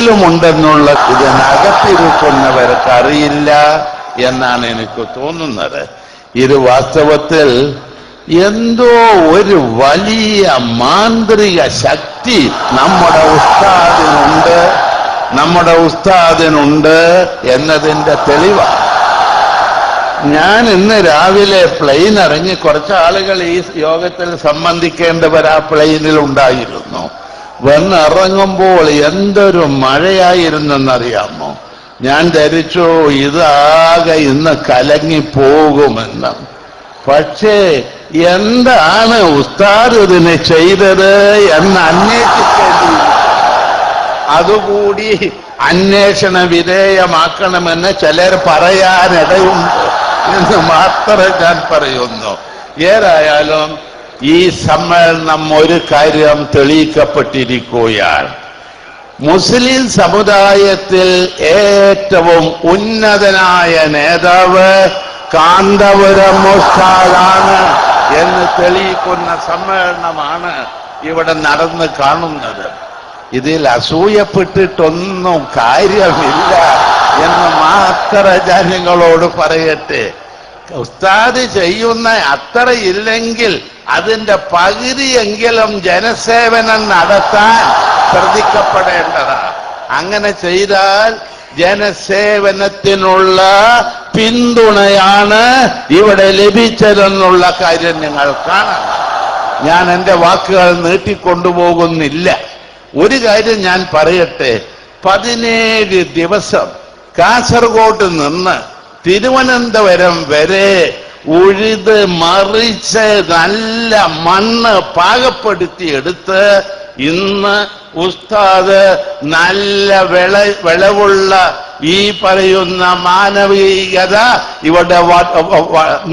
പുറകിലുമുണ്ടെന്നുള്ള ഇതിനകത്തിരിക്കുന്നവർക്ക് അറിയില്ല എന്നാണ് എനിക്ക് തോന്നുന്നത്. ഇത് വാസ്തവത്തിൽ എന്തോ ഒരു വലിയ മാന്ത്രിക ശക്തി നമ്മുടെ ഉസ്താദിനുണ്ട് എന്നതിന്റെ തെളിവാണ്. ഞാൻ ഇന്ന് രാവിലെ പ്ലെയിൻ ഇറങ്ങി കുറച്ച് ആളുകൾ ഈ യോഗത്തിൽ സംബന്ധിക്കേണ്ടവർ ആ പ്ലെയിനിൽ ഉണ്ടായിരുന്നു. വന്നിറങ്ങുമ്പോൾ എന്തൊരു മഴയായിരുന്നെന്നറിയാമോ? ഞാൻ ധരിച്ചു ഇതാകെ ഇന്ന് കലങ്ങിപ്പോകുമെന്ന്. പക്ഷേ എന്താണ് ഉസ്താദ് ഇതിന് ചെയ്തത് എന്ന് അന്വേഷിക്കേണ്ടി, അതുകൂടി അന്വേഷണ വിധേയമാക്കണമെന്ന് ചിലർ പറയാനിടയുണ്ട് എന്ന് മാത്രമേ ഞാൻ പറയുന്നു. ഏതായാലും ഈ സമ്മേളനം ഒരു കാര്യം തെളിയിക്കപ്പെട്ടിരിക്കുകയാണ്. മുസ്ലിം സമുദായത്തിൽ ഏറ്റവും ഉന്നതനായ നേതാവ് കാന്തപുരം ഉസ്താദാണ് എന്ന് തെളിയിക്കുന്ന സമ്മേളനമാണ് ഇവിടെ നടന്ന് കാണുന്നത്. ഇതിൽ അസൂയപ്പെട്ടിട്ടൊന്നും കാര്യമില്ല എന്ന് മാത്രം ജനങ്ങളോട് പറയട്ടെ. ഉസ്താദ് ചെയ്യുന്ന അത്ര ഇല്ലെങ്കിൽ അതിന്റെ പകുതിയെങ്കിലും ജനസേവനം നടത്താൻ ശ്രദ്ധിക്കപ്പെടേണ്ടതാണ്. അങ്ങനെ ചെയ്താൽ ജനസേവനത്തിനുള്ള പിന്തുണയാണ് ഇവിടെ ലഭിച്ചതെന്നുള്ള കാര്യം നിങ്ങൾ കാണണം. ഞാൻ എൻ്റെ വാക്കുകൾ നീട്ടിക്കൊണ്ടുപോകുന്നില്ല. ഒരു കാര്യം ഞാൻ പറയട്ടെ. 17 ദിവസം കാസർഗോഡ് നിന്ന് തിരുവനന്തപുരം വരെ ഉഴുത് മറിച്ച് നല്ല മണ്ണ് പാകപ്പെടുത്തിയെടുത്ത് ഇന്ന് ഉസ്താദ് നല്ല വിളവുള്ള ഈ പറയുന്ന മാനവികത ഇവിടെ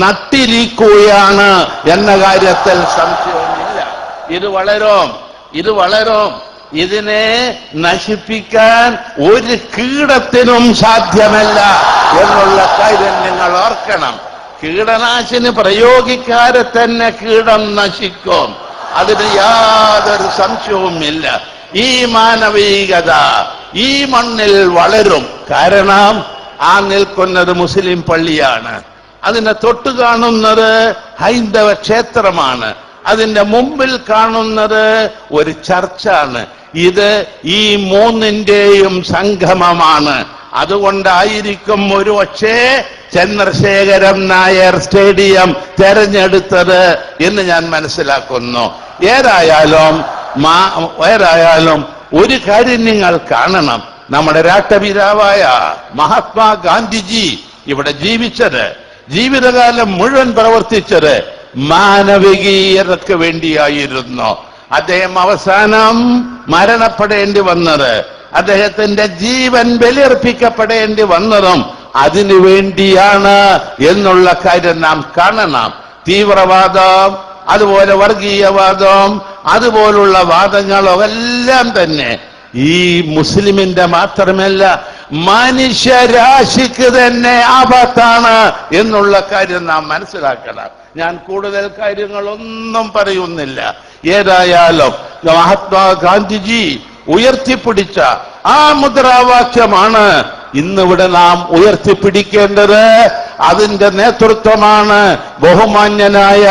നട്ടിരിക്കുകയാണ് എന്ന കാര്യത്തിൽ സംശയമില്ല. ഇത് വളരും. ഇതിനെ നശിപ്പിക്കാൻ ഒരു കീടത്തിനും സാധ്യമല്ല എന്നുള്ള കാര്യം നിങ്ങൾ ഓർക്കണം. കീടനാശിനി പ്രയോഗിക്കാതെ തന്നെ കീടം നശിക്കും, അതിന് യാതൊരു സംശയവുമില്ല. ഈ മാനവികത ഈ മണ്ണിൽ വളരും. കാരണം ആ നിൽക്കുന്നത് മുസ്ലിം പള്ളിയാണ്, അതിനെ തൊട്ട് കാണുന്നത് ഹൈന്ദവ ക്ഷേത്രമാണ്, അതിന്റെ മുമ്പിൽ കാണുന്നത് ഒരു ചർച്ചാണ്. ഇത് ഈ മൂന്നിന്റെയും സംഗമമാണ്. അതുകൊണ്ടായിരിക്കും ഒരു പക്ഷേ ചന്ദ്രശേഖരൻ നായർ സ്റ്റേഡിയം തെരഞ്ഞെടുത്തത് എന്ന് ഞാൻ മനസ്സിലാക്കുന്നു. ഏതായാലും ഒരു കാര്യം നിങ്ങൾ കാണണം. നമ്മുടെ രാഷ്ട്രപിതാവായ മഹാത്മാഗാന്ധിജി ഇവിടെ ജീവിച്ചത്, ജീവിതകാലം മുഴുവൻ പ്രവർത്തിച്ചത് മാനവികീയതയ്ക്ക് വേണ്ടിയായിരുന്നു. അദ്ദേഹം അവസാനം മരണപ്പെടേണ്ടി വന്നത്, അദ്ദേഹത്തിന്റെ ജീവൻ ബലിയർപ്പിക്കപ്പെടേണ്ടി വന്നതും അതിനു വേണ്ടിയാണ് എന്നുള്ള കാര്യം നാം കാണണം. തീവ്രവാദം, അതുപോലെ വർഗീയവാദം, അതുപോലുള്ള വാദങ്ങളും എല്ലാം തന്നെ ഈ മുസ്ലിമിന്റെ മാത്രമല്ല മനുഷ്യരാശിക്ക് തന്നെ ആപത്താണ് എന്നുള്ള കാര്യം നാം മനസ്സിലാക്കണം. ഞാൻ കൂടുതൽ കാര്യങ്ങളൊന്നും പറയുന്നില്ല. ഏതായാലും മഹാത്മാഗാന്ധിജി ഉയർത്തിപ്പിടിച്ച ആ മുദ്രാവാക്യമാണ് ഇന്നിവിടെ നാം ഉയർത്തിപ്പിടിക്കേണ്ടത്. അതിന്റെ നേതൃത്വമാണ് ബഹുമാന്യനായ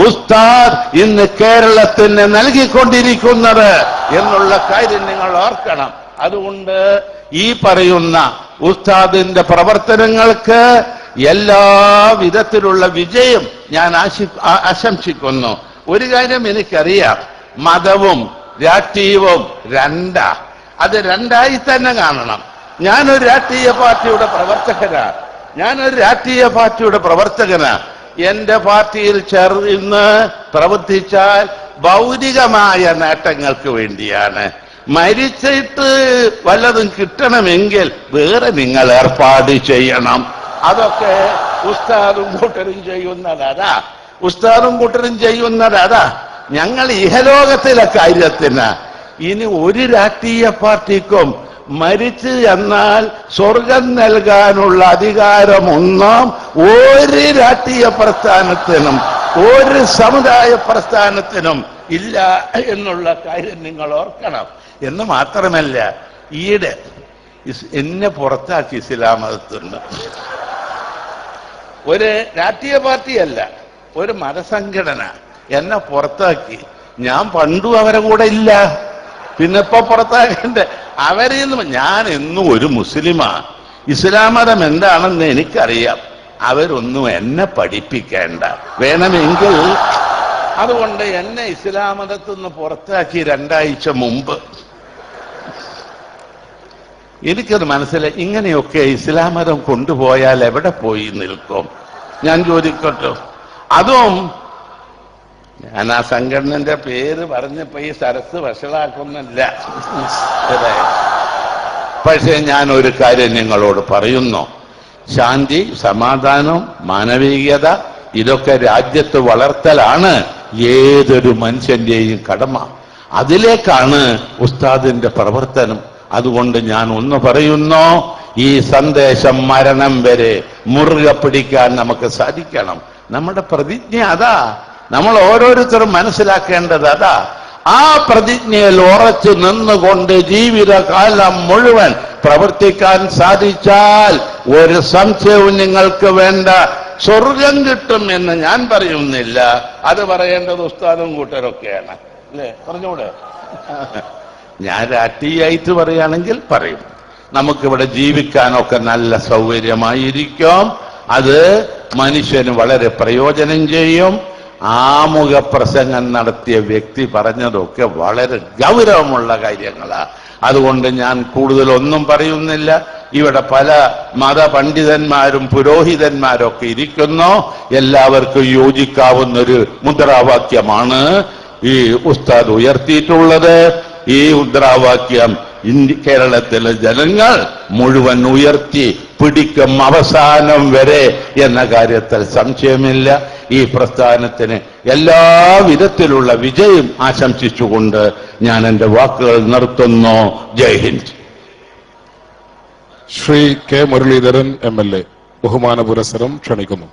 ഉസ്താദ് ഇന്ന് കേരളത്തിന് നൽകിക്കൊണ്ടിരിക്കുന്നത് എന്നുള്ള കാര്യം നിങ്ങൾ ഓർക്കണം. അതുകൊണ്ട് ഈ പറയുന്ന ഉസ്താദിന്റെ പ്രവർത്തനങ്ങൾക്ക് എല്ലാ വിധത്തിലുള്ള വിജയം ഞാൻ ആശംസിക്കുന്നു. ഒരു കാര്യം എനിക്കറിയാം, മതവും രാഷ്ട്രീയവും അത് രണ്ടായി തന്നെ കാണണം. ഞാനൊരു രാഷ്ട്രീയ പാർട്ടിയുടെ പ്രവർത്തകനാ. എന്റെ പാർട്ടിയിൽ ചേർന്ന് പ്രവർത്തിച്ചാൽ ഭൗതികമായ നേട്ടങ്ങൾക്ക് വേണ്ടിയാണ്. മരിച്ചിട്ട് വല്ലതും കിട്ടണമെങ്കിൽ വേറെ നിങ്ങൾ ഏർപ്പാട് ചെയ്യണം. അതൊക്കെ ഉസ്താദും കൂട്ടരും ചെയ്യുന്നതാ. ഞങ്ങൾ ഇഹലോകത്തിലെ കാര്യത്തിന് ഇനി ഒരു രാഷ്ട്രീയ പാർട്ടിക്കും മരിച്ചു എന്നാൽ സ്വർഗം നൽകാനുള്ള അധികാരമൊന്നും ഒരു രാഷ്ട്രീയ പ്രസ്ഥാനത്തിനും ഒരു സമുദായ പ്രസ്ഥാനത്തിനും ഇല്ല എന്നുള്ള കാര്യം നിങ്ങൾ ഓർക്കണം. എന്ന് മാത്രമല്ല, ഈയിടെ എന്നെ പുറത്താക്കി ഇസ്ലാം മതത്തുനിന്ന്. ഒരു രാഷ്ട്രീയ പാർട്ടിയല്ല, ഒരു മതസംഘടന എന്നെ പുറത്താക്കി. ഞാൻ പണ്ടും അവരെ കൂടെ ഇല്ല, പിന്നെ ഇപ്പൊ പുറത്താക്കണ്ടേ അവരിൽ നിന്ന്. ഞാൻ എന്നും ഒരു മുസ്ലിമാ. ഇസ്ലാം മതം എന്താണെന്ന് എനിക്കറിയാം. അവരൊന്നും എന്നെ പഠിപ്പിക്കേണ്ട. വേണമെങ്കിൽ അതുകൊണ്ട് എന്നെ ഇസ്ലാം മതത്തിൽ നിന്ന് പുറത്താക്കി 2 ആഴ്ച മുമ്പ്. എനിക്കത് മനസ്സിലായി. ഇങ്ങനെയൊക്കെ ഇസ്ലാം മതം കൊണ്ടുപോയാൽ എവിടെ പോയി നിൽക്കും? ഞാൻ ചോദിക്കട്ടോ. അതും ഞാൻ ആ സംഘടനന്റെ പേര് പറഞ്ഞപ്പോ ഈ സരസ് വഷളാക്കുന്നില്ല. പക്ഷെ ഞാൻ ഒരു കാര്യം നിങ്ങളോട് പറയുന്നു. ശാന്തി, സമാധാനം, മാനവികത ഇതൊക്കെ രാജ്യത്ത് വളർത്തലാണ് ഏതൊരു മനുഷ്യന്റെയും കടമ. അതിലേക്കാണ് ഉസ്താദിന്റെ പ്രവർത്തനം. അതുകൊണ്ട് ഞാൻ ഒന്ന് പറയുന്നു, ഈ സന്ദേശം മരണം വരെ മുറുകെ പിടിക്കാൻ നമുക്ക് സാധിക്കണം. നമ്മുടെ പ്രതിജ്ഞ അതാ. നമ്മൾ ഓരോരുത്തരും മനസ്സിലാക്കേണ്ടത് അതാ. ആ പ്രതിജ്ഞയിൽ ഉറച്ചു നിന്നുകൊണ്ട് ജീവിതകാലം മുഴുവൻ പ്രവർത്തിക്കാൻ സാധിച്ചാൽ ഒരു സംശയവും നിങ്ങൾക്ക് വേണ്ട, സ്വർഗം കിട്ടും എന്ന് ഞാൻ പറയുന്നില്ല. അത് പറയേണ്ടത് ഉസ്താദും കൂട്ടരൊക്കെയാണ്, അല്ലേ? പറഞ്ഞൂടെ? ഞാൻ രാഷ്ട്രീയമായിട്ട് പറയുകയാണെങ്കിൽ പറയും. നമുക്കിവിടെ ജീവിക്കാനൊക്കെ നല്ല സൗകര്യമായിരിക്കും. അത് മനുഷ്യന് വളരെ പ്രയോജനം ചെയ്യും. ആമുഖ പ്രസംഗം നടത്തിയ വ്യക്തി പറഞ്ഞതൊക്കെ വളരെ ഗൗരവമുള്ള കാര്യങ്ങളാണ്. അതുകൊണ്ട് ഞാൻ കൂടുതലൊന്നും പറയുന്നില്ല. ഇവിടെ പല മതപണ്ഡിതന്മാരും പുരോഹിതന്മാരൊക്കെ ഇരിക്കുന്നു. എല്ലാവർക്കും യോജിക്കാവുന്നൊരു മുദ്രാവാക്യമാണ് ഈ ഉസ്താദ് ഉയർത്തിയിട്ടുള്ളത്. ഈ മുദ്രാവാക്യം കേരളത്തിലെ ജനങ്ങൾ മുഴുവൻ ഉയർത്തി പിടിക്കും അവസാനം വരെ എന്ന കാര്യത്തിൽ സംശയമില്ല. ഈ പ്രസ്ഥാനത്തിന് എല്ലാ വിധത്തിലുള്ള വിജയം ആശംസിച്ചുകൊണ്ട് ഞാൻ എന്റെ വാക്കുകൾ നിർത്തുന്നു. ജയ് ഹിന്ദ്. ശ്രീ കെ മുരളീധരൻ MLA ബഹുമാന പുരസ്സരം ക്ഷണിക്കുന്നു.